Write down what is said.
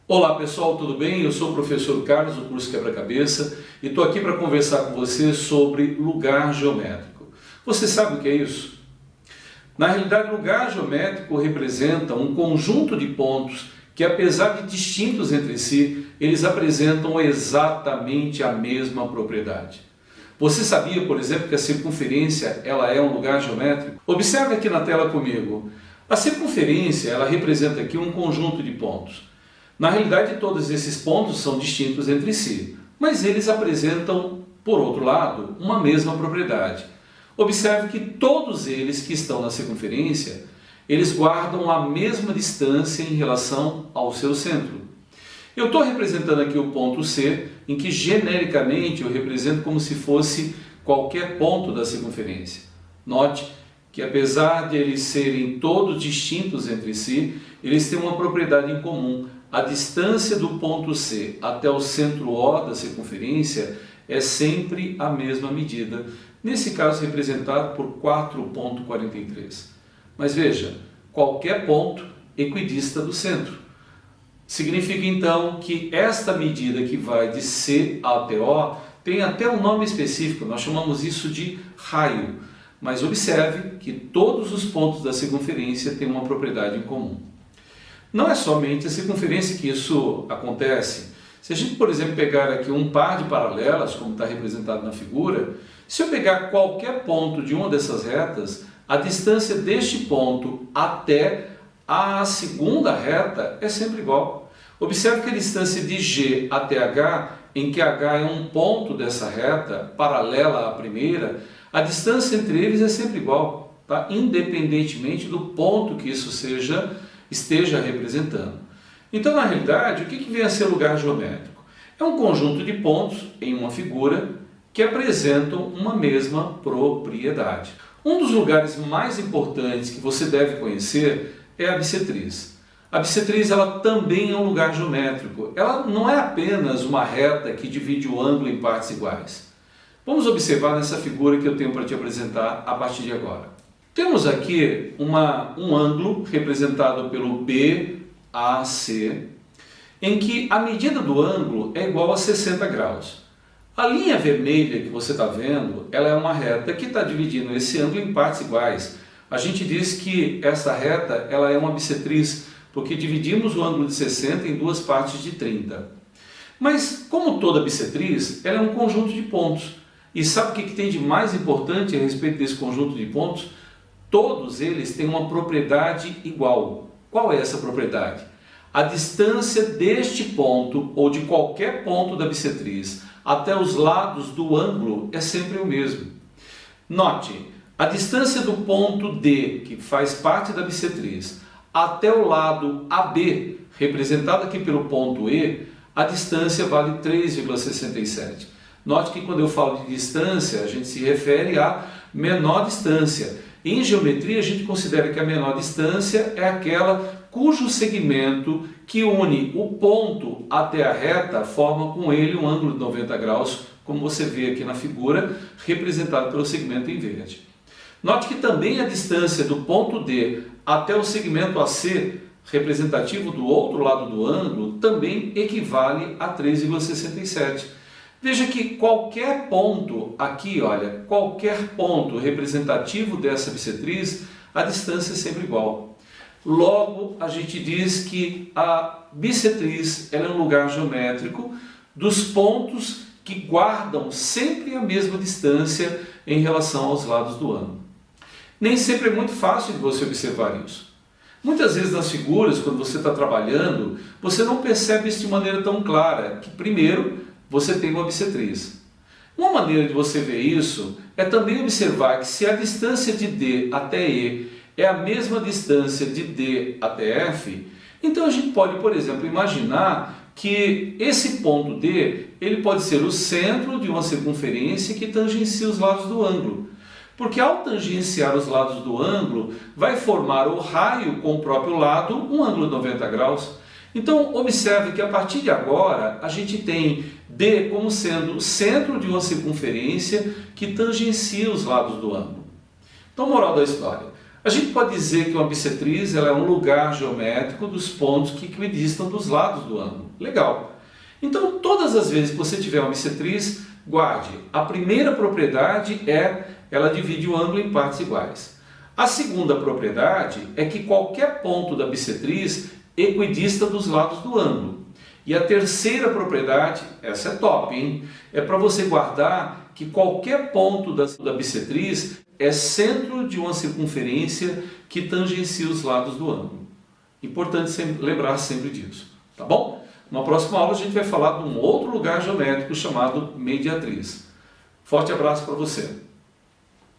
Olá pessoal, tudo bem? Eu sou o professor Carlos do curso Quebra-Cabeça e estou aqui para conversar com você sobre lugar geométrico. Você sabe o que é isso? Na realidade, lugar geométrico representa um conjunto de pontos que, apesar de distintos entre si, eles apresentam exatamente a mesma propriedade. Você sabia, por exemplo, que a circunferência ela é um lugar geométrico? Observe aqui na tela comigo. A circunferência ela representa aqui um conjunto de pontos. Na realidade, todos esses pontos são distintos entre si, mas eles apresentam, por outro lado, uma mesma propriedade. Observe que todos eles que estão na circunferência, eles guardam a mesma distância em relação ao seu centro. Eu estou representando aqui o ponto C, em que genericamente eu represento como se fosse qualquer ponto da circunferência. Note que apesar de eles serem todos distintos entre si, eles têm uma propriedade em comum. A distância do ponto C até o centro O da circunferência é sempre a mesma medida, nesse caso representado por 4,43. Mas veja, qualquer ponto equidista do centro. Significa então que esta medida que vai de C até O tem até um nome específico, nós chamamos isso de raio. Mas observe que todos os pontos da circunferência têm uma propriedade em comum. Não é somente a circunferência que isso acontece. Se a gente, por exemplo, pegar aqui um par de paralelas, como está representado na figura, se eu pegar qualquer ponto de uma dessas retas, a distância deste ponto até a segunda reta é sempre igual. Observe que a distância de G até H, em que H é um ponto dessa reta, paralela à primeira, a distância entre eles é sempre igual, tá? Independentemente do ponto que isso esteja representando. Então, na realidade, o que vem a ser lugar geométrico? É um conjunto de pontos em uma figura que apresentam uma mesma propriedade. Um dos lugares mais importantes que você deve conhecer é a bissetriz. A bissetriz ela também é um lugar geométrico. Ela não é apenas uma reta que divide o ângulo em partes iguais. Vamos observar nessa figura que eu tenho para te apresentar a partir de agora. Temos aqui um ângulo representado pelo BAC, em que a medida do ângulo é igual a 60 graus. A linha vermelha que você está vendo, ela é uma reta que está dividindo esse ângulo em partes iguais. A gente diz que essa reta ela é uma bissetriz, porque dividimos o ângulo de 60 em duas partes de 30. Mas, como toda bissetriz, ela é um conjunto de pontos. E sabe o que tem de mais importante a respeito desse conjunto de pontos? Todos eles têm uma propriedade igual. Qual é essa propriedade? A distância deste ponto, ou de qualquer ponto da bissetriz, até os lados do ângulo é sempre o mesmo. Note, a distância do ponto D, que faz parte da bissetriz, até o lado AB, representado aqui pelo ponto E, a distância vale 3,67. Note que quando eu falo de distância, a gente se refere à menor distância. Em geometria, a gente considera que a menor distância é aquela cujo segmento que une o ponto até a reta forma com ele um ângulo de 90 graus, como você vê aqui na figura, representado pelo segmento em verde. Note que também a distância do ponto D até o segmento AC, representativo do outro lado do ângulo, também equivale a 3,67. Veja que qualquer ponto aqui, olha, qualquer ponto representativo dessa bissetriz, a distância é sempre igual. Logo, a gente diz que a bissetriz ela é um lugar geométrico dos pontos que guardam sempre a mesma distância em relação aos lados do ângulo. Nem sempre é muito fácil de você observar isso. Muitas vezes nas figuras, quando você está trabalhando, você não percebe isso de maneira tão clara, que primeiro você tem uma bissetriz. Uma maneira de você ver isso é também observar que se a distância de D até E é a mesma distância de D até F, então a gente pode, por exemplo, imaginar que esse ponto D ele pode ser o centro de uma circunferência que tangencia os lados do ângulo. Porque ao tangenciar os lados do ângulo, vai formar o raio com o próprio lado um ângulo de 90 graus. Então, observe que a partir de agora, a gente tem D como sendo o centro de uma circunferência que tangencia os lados do ângulo. Então, moral da história, A gente pode dizer que uma bissetriz ela é um lugar geométrico dos pontos que equidistam dos lados do ângulo. Legal. Então, todas as vezes que você tiver uma bissetriz, guarde. A primeira propriedade é ela divide o ângulo em partes iguais. A segunda propriedade é que qualquer ponto da bissetriz equidista dos lados do ângulo. E a terceira propriedade, essa é top, hein? É para você guardar que qualquer ponto da bissetriz é centro de uma circunferência que tangencia os lados do ângulo. Importante lembrar sempre disso, tá bom? Na próxima aula a gente vai falar de um outro lugar geométrico chamado mediatriz. Forte abraço para você!